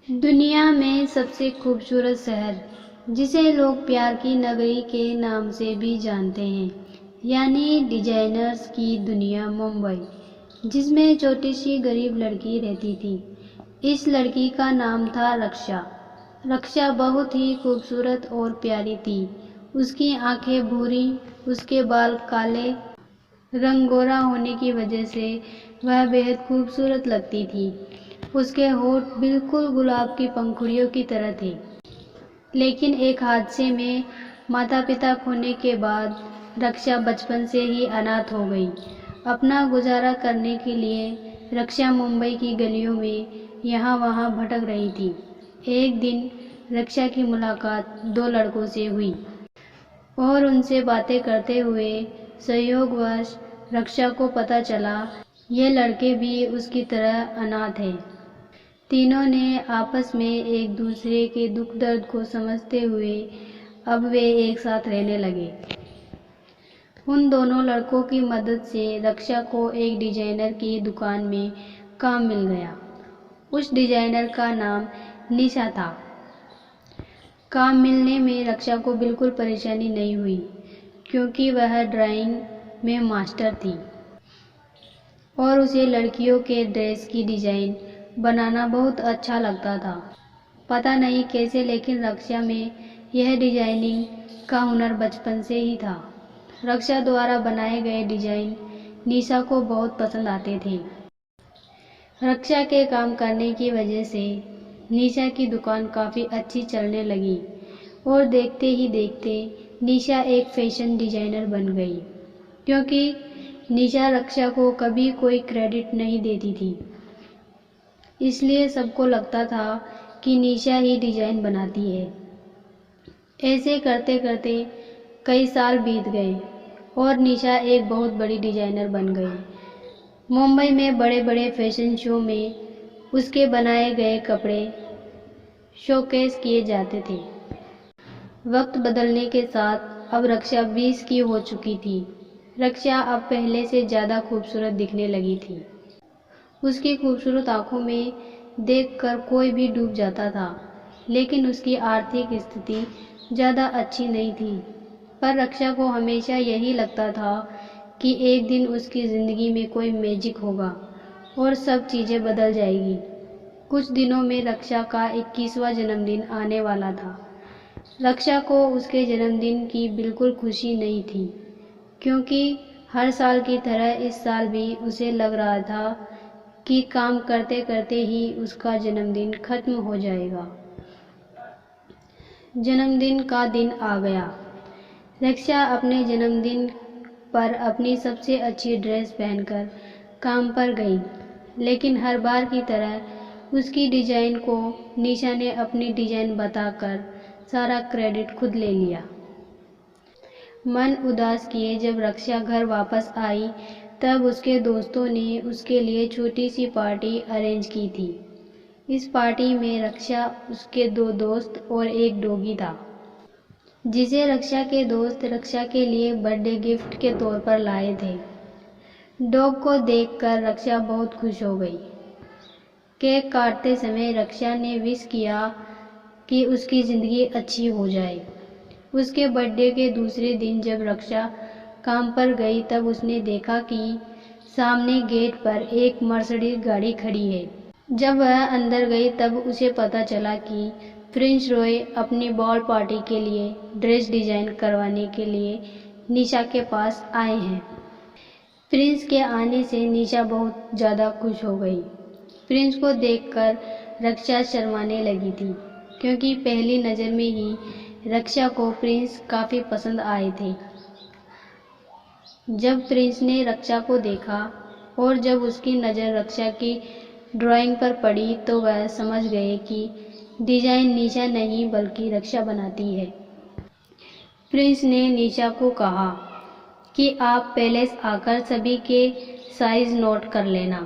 दुनिया में सबसे खूबसूरत शहर जिसे लोग प्यार की नगरी के नाम से भी जानते हैं, यानी डिजाइनर्स की दुनिया मुंबई, जिसमें छोटी सी गरीब लड़की रहती थी। इस लड़की का नाम था रक्षा। रक्षा बहुत ही खूबसूरत और प्यारी थी। उसकी आंखें भूरी, उसके बाल काले, रंग गोरा होने की वजह से वह बेहद खूबसूरत लगती थी। उसके होठ बिल्कुल गुलाब की पंखुड़ियों की तरह थे। लेकिन एक हादसे में माता पिता खोने के बाद रक्षा बचपन से ही अनाथ हो गई। अपना गुजारा करने के लिए रक्षा मुंबई की गलियों में यहाँ वहाँ भटक रही थी। एक दिन रक्षा की मुलाकात दो लड़कों से हुई और उनसे बातें करते हुए संयोगवश रक्षा को पता चला ये लड़के भी उसकी तरह अनाथ हैं। तीनों ने आपस में एक दूसरे के दुख दर्द को समझते हुए अब वे एक साथ रहने लगे। उन दोनों लड़कों की मदद से रक्षा को एक डिजाइनर की दुकान में काम मिल गया। उस डिजाइनर का नाम निशा था। काम मिलने में रक्षा को बिल्कुल परेशानी नहीं हुई, क्योंकि वह ड्राइंग में मास्टर थी और उसे लड़कियों के ड्रेस की डिजाइन बनाना बहुत अच्छा लगता था। पता नहीं कैसे, लेकिन रक्षा में यह डिजाइनिंग का हुनर बचपन से ही था। रक्षा द्वारा बनाए गए डिजाइन निशा को बहुत पसंद आते थे। रक्षा के काम करने की वजह से निशा की दुकान काफ़ी अच्छी चलने लगी और देखते ही देखते निशा एक फैशन डिजाइनर बन गई, क्योंकि निशा रक्षा को कभी कोई क्रेडिट नहीं देती थी। इसलिए सबको लगता था कि निशा ही डिजाइन बनाती है। ऐसे करते करते कई साल बीत गए और निशा एक बहुत बड़ी डिजाइनर बन गई। मुंबई में बड़े बड़े फैशन शो में उसके बनाए गए कपड़े शोकेस किए जाते थे। वक्त बदलने के साथ अब रक्षा 20 की हो चुकी थी। रक्षा अब पहले से ज़्यादा खूबसूरत दिखने लगी थी। उसकी खूबसूरत आंखों में देखकर कोई भी डूब जाता था। लेकिन उसकी आर्थिक स्थिति ज़्यादा अच्छी नहीं थी। पर रक्षा को हमेशा यही लगता था कि एक दिन उसकी ज़िंदगी में कोई मैजिक होगा और सब चीज़ें बदल जाएगी। कुछ दिनों में रक्षा का 21वां जन्मदिन आने वाला था। रक्षा को उसके जन्मदिन की बिल्कुल खुशी नहीं थी, क्योंकि हर साल की तरह इस साल भी उसे लग रहा था कि काम करते करते ही उसका जन्मदिन खत्म हो जाएगा। जन्मदिन का दिन आ गया। रक्षा अपने जन्मदिन पर अपनी सबसे अच्छी ड्रेस पहनकर काम पर गई, लेकिन हर बार की तरह उसकी डिजाइन को निशा ने अपनी डिजाइन बताकर सारा क्रेडिट खुद ले लिया। मन उदास किए जब रक्षा घर वापस आई, तब उसके दोस्तों ने उसके लिए छोटी सी पार्टी अरेंज की थी। इस पार्टी में रक्षा, उसके दो दोस्त और एक डॉगी था, जिसे रक्षा के दोस्त रक्षा के लिए बर्थडे गिफ्ट के तौर पर लाए थे। डॉग को देखकर रक्षा बहुत खुश हो गई। केक काटते समय रक्षा ने विश किया कि उसकी ज़िंदगी अच्छी हो जाए। उसके बर्थडे के दूसरे दिन जब रक्षा काम पर गई, तब उसने देखा कि सामने गेट पर एक मर्सिडीज गाड़ी खड़ी है। जब वह अंदर गई तब उसे पता चला कि प्रिंस रॉय अपनी बॉल पार्टी के लिए ड्रेस डिजाइन करवाने के लिए निशा के पास आए हैं। प्रिंस के आने से निशा बहुत ज़्यादा खुश हो गई। प्रिंस को देखकर रक्षा शर्माने लगी थी, क्योंकि पहली नज़र में ही रक्षा को प्रिंस काफ़ी पसंद आए थे। जब प्रिंस ने रक्षा को देखा और जब उसकी नज़र रक्षा की ड्राइंग पर पड़ी, तो वह समझ गए कि डिजाइन निशा नहीं बल्कि रक्षा बनाती है। प्रिंस ने निशा को कहा कि आप पैलेस आकर सभी के साइज नोट कर लेना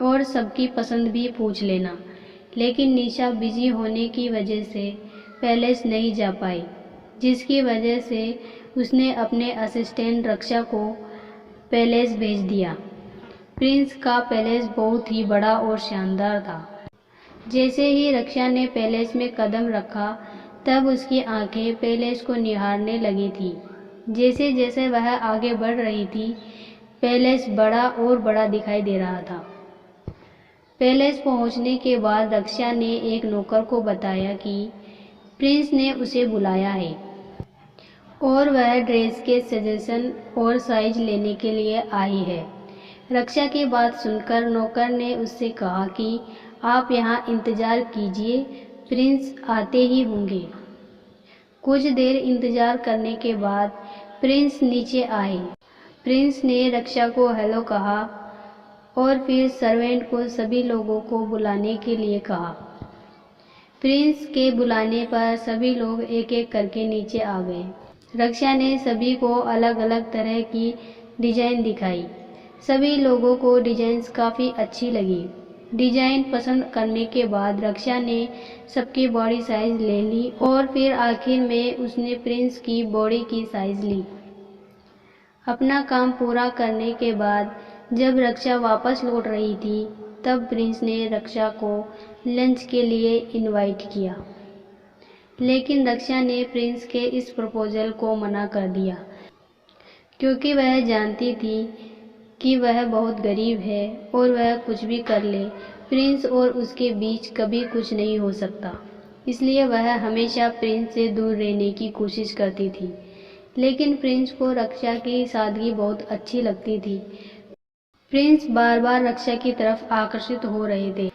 और सबकी पसंद भी पूछ लेना। लेकिन निशा बिजी होने की वजह से पैलेस नहीं जा पाई, जिसकी वजह से उसने अपने असिस्टेंट रक्षा को पैलेस भेज दिया। प्रिंस का पैलेस बहुत ही बड़ा और शानदार था। जैसे ही रक्षा ने पैलेस में कदम रखा तब उसकी आंखें पैलेस को निहारने लगी थी। जैसे जैसे वह आगे बढ़ रही थी, पैलेस बड़ा और बड़ा दिखाई दे रहा था। पैलेस पहुंचने के बाद रक्षा ने एक नौकर को बताया कि प्रिंस ने उसे बुलाया है और वह ड्रेस के सजेशन और साइज लेने के लिए आई है। रक्षा की बात सुनकर नौकर ने उससे कहा कि आप यहाँ इंतज़ार कीजिए, प्रिंस आते ही होंगे। कुछ देर इंतज़ार करने के बाद प्रिंस नीचे आए। प्रिंस ने रक्षा को हेलो कहा और फिर सर्वेंट को सभी लोगों को बुलाने के लिए कहा। प्रिंस के बुलाने पर सभी लोग एक एक करके नीचे आ गए। रक्षा ने सभी को अलग अलग तरह की डिज़ाइन दिखाई। सभी लोगों को डिज़ाइंस काफ़ी अच्छी लगी। डिज़ाइन पसंद करने के बाद रक्षा ने सबकी बॉडी साइज़ ले ली और फिर आखिर में उसने प्रिंस की बॉडी की साइज़ ली। अपना काम पूरा करने के बाद जब रक्षा वापस लौट रही थी तब प्रिंस ने रक्षा को लंच के लिए इनवाइट किया, लेकिन रक्षा ने प्रिंस के इस प्रपोजल को मना कर दिया क्योंकि वह जानती थी कि वह बहुत गरीब है और वह कुछ भी कर ले, प्रिंस और उसके बीच कभी कुछ नहीं हो सकता। इसलिए वह हमेशा प्रिंस से दूर रहने की कोशिश करती थी। लेकिन प्रिंस को रक्षा की सादगी बहुत अच्छी लगती थी। प्रिंस बार बार रक्षा की तरफ आकर्षित हो रहे थे।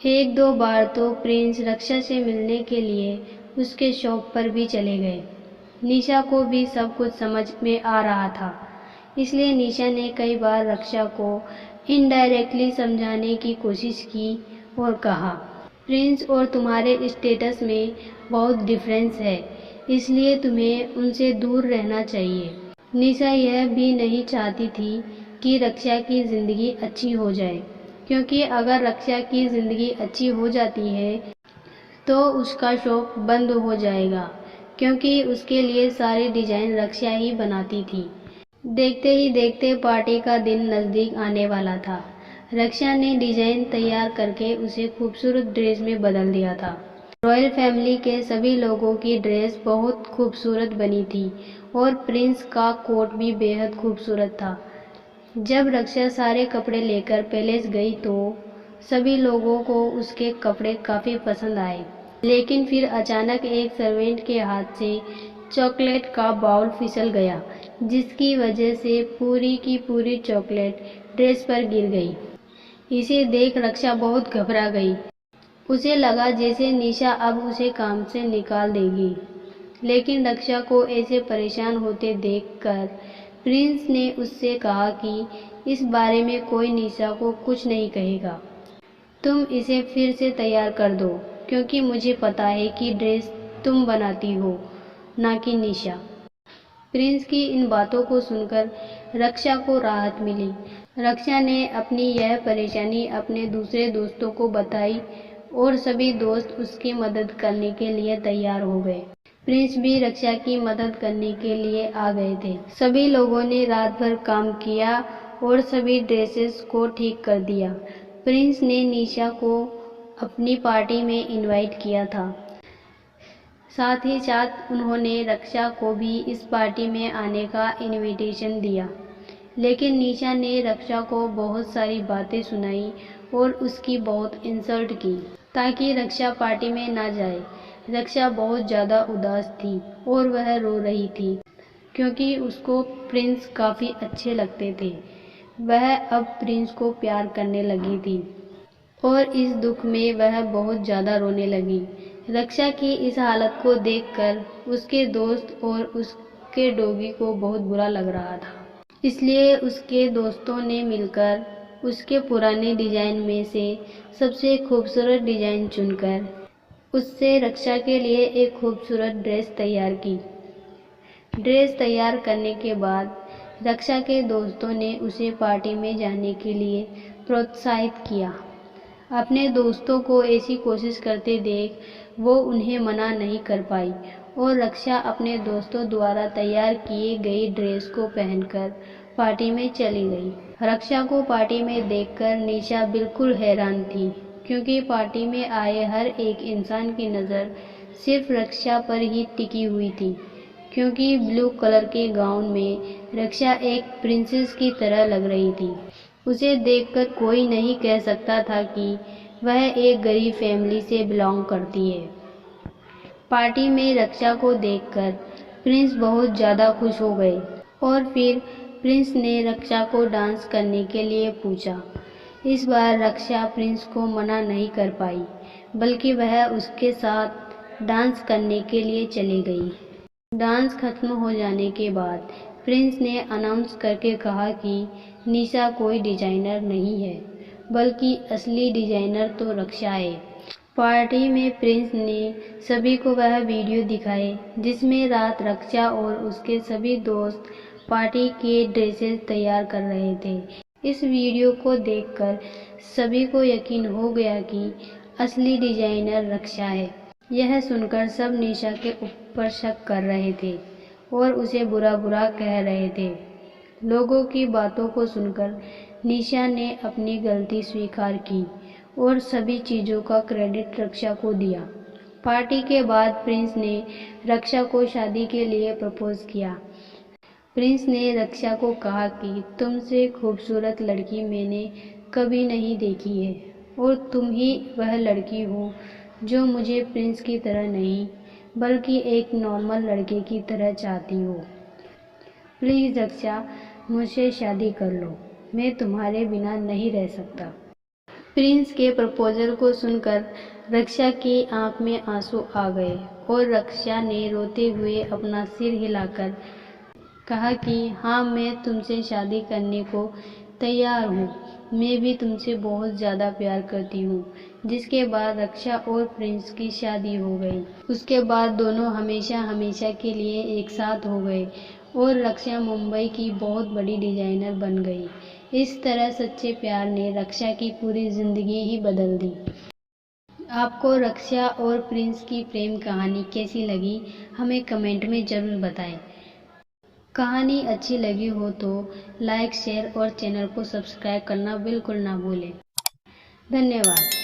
एक दो बार तो प्रिंस रक्षा से मिलने के लिए उसके शॉप पर भी चले गए। निशा को भी सब कुछ समझ में आ रहा था, इसलिए निशा ने कई बार रक्षा को इनडायरेक्टली समझाने की कोशिश की और कहा, प्रिंस और तुम्हारे स्टेटस में बहुत डिफरेंस है, इसलिए तुम्हें उनसे दूर रहना चाहिए। निशा यह भी नहीं चाहती थी कि रक्षा की ज़िंदगी अच्छी हो जाए, क्योंकि अगर रक्षा की ज़िंदगी अच्छी हो जाती है तो उसका शॉप बंद हो जाएगा, क्योंकि उसके लिए सारे डिज़ाइन रक्षा ही बनाती थी। देखते ही देखते पार्टी का दिन नज़दीक आने वाला था। रक्षा ने डिज़ाइन तैयार करके उसे खूबसूरत ड्रेस में बदल दिया था। रॉयल फैमिली के सभी लोगों की ड्रेस बहुत खूबसूरत बनी थी और प्रिंस का कोट भी बेहद खूबसूरत था। जब रक्षा सारे कपड़े लेकर पैलेस गई तो सभी लोगों को उसके कपड़े काफ़ी पसंद आए, लेकिन फिर अचानक एक सर्वेंट के हाथ से चॉकलेट का बाउल फिसल गया, जिसकी वजह से पूरी की पूरी चॉकलेट ड्रेस पर गिर गई। इसे देख रक्षा बहुत घबरा गई। उसे लगा जैसे निशा अब उसे काम से निकाल देगी, लेकिन रक्षा को ऐसे परेशान होते देखकर प्रिंस ने उससे कहा कि इस बारे में कोई निशा को कुछ नहीं कहेगा। तुम इसे फिर से तैयार कर दो, क्योंकि मुझे पता है कि ड्रेस तुम बनाती हो, ना कि निशा। प्रिंस की इन बातों को सुनकर रक्षा को राहत मिली। रक्षा ने अपनी यह परेशानी अपने दूसरे दोस्तों को बताई और सभी दोस्त उसकी मदद करने के लिए तैयार हो गए। प्रिंस भी रक्षा की मदद करने के लिए आ गए थे। सभी लोगों ने रात भर काम किया और सभी ड्रेसेस को ठीक कर दिया। प्रिंस ने निशा को अपनी पार्टी में इनवाइट किया था। साथ ही साथ उन्होंने रक्षा को भी इस पार्टी में आने का इनविटेशन दिया, लेकिन निशा ने रक्षा को बहुत सारी बातें सुनाई और उसकी बहुत इंसल्ट की ताकि रक्षा पार्टी में ना जाए। रक्षा बहुत ज़्यादा उदास थी और वह रो रही थी, क्योंकि उसको प्रिंस काफ़ी अच्छे लगते थे। वह अब प्रिंस को प्यार करने लगी थी और इस दुख में वह बहुत ज़्यादा रोने लगी। रक्षा की इस हालत को देखकर उसके दोस्त और उसके डॉगी को बहुत बुरा लग रहा था, इसलिए उसके दोस्तों ने मिलकर उसके पुराने डिज़ाइन में से सबसे खूबसूरत डिज़ाइन चुनकर उससे रक्षा के लिए एक खूबसूरत ड्रेस तैयार की। ड्रेस तैयार करने के बाद रक्षा के दोस्तों ने उसे पार्टी में जाने के लिए प्रोत्साहित किया। अपने दोस्तों को ऐसी कोशिश करते देख वो उन्हें मना नहीं कर पाई और रक्षा अपने दोस्तों द्वारा तैयार किए गई ड्रेस को पहनकर पार्टी में चली गई। रक्षा को पार्टी में देखकर निशा बिल्कुल हैरान थी, क्योंकि पार्टी में आए हर एक इंसान की नज़र सिर्फ रक्षा पर ही टिकी हुई थी, क्योंकि ब्लू कलर के गाउन में रक्षा एक प्रिंसेस की तरह लग रही थी। उसे देखकर कोई नहीं कह सकता था कि वह एक गरीब फैमिली से बिलोंग करती है। पार्टी में रक्षा को देखकर प्रिंस बहुत ज़्यादा खुश हो गए और फिर प्रिंस ने रक्षा को डांस करने के लिए पूछा। इस बार रक्षा प्रिंस को मना नहीं कर पाई, बल्कि वह उसके साथ डांस करने के लिए चली गई। डांस खत्म हो जाने के बाद प्रिंस ने अनाउंस करके कहा कि निशा कोई डिजाइनर नहीं है, बल्कि असली डिजाइनर तो रक्षा है। पार्टी में प्रिंस ने सभी को वह वीडियो दिखाए जिसमें रात रक्षा और उसके सभी दोस्त पार्टी के ड्रेसेस तैयार कर रहे थे। इस वीडियो को देखकर सभी को यकीन हो गया कि असली डिजाइनर रक्षा है। यह सुनकर सब निशा के ऊपर शक कर रहे थे और उसे बुरा बुरा कह रहे थे। लोगों की बातों को सुनकर निशा ने अपनी गलती स्वीकार की और सभी चीज़ों का क्रेडिट रक्षा को दिया। पार्टी के बाद प्रिंस ने रक्षा को शादी के लिए प्रपोज किया। प्रिंस ने रक्षा को कहा कि तुमसे खूबसूरत लड़की मैंने कभी नहीं देखी है और तुम ही वह लड़की हो जो मुझे प्रिंस की तरह नहीं, बल्कि एक नॉर्मल लड़के की तरह चाहती हो। प्लीज़ रक्षा, मुझसे शादी कर लो, मैं तुम्हारे बिना नहीं रह सकता। प्रिंस के प्रपोजल को सुनकर रक्षा की आंख में आंसू आ गए और रक्षा ने रोते हुए अपना सिर हिलाकर कहा कि हाँ, मैं तुमसे शादी करने को तैयार हूँ, मैं भी तुमसे बहुत ज़्यादा प्यार करती हूँ। जिसके बाद रक्षा और प्रिंस की शादी हो गई। उसके बाद दोनों हमेशा हमेशा के लिए एक साथ हो गए और रक्षा मुंबई की बहुत बड़ी डिजाइनर बन गई। इस तरह सच्चे प्यार ने रक्षा की पूरी ज़िंदगी ही बदल दी। आपको रक्षा और प्रिंस की प्रेम कहानी कैसी लगी, हमें कमेंट में ज़रूर बताएं। कहानी अच्छी लगी हो तो लाइक, शेयर और चैनल को सब्सक्राइब करना बिल्कुल ना भूलें। धन्यवाद।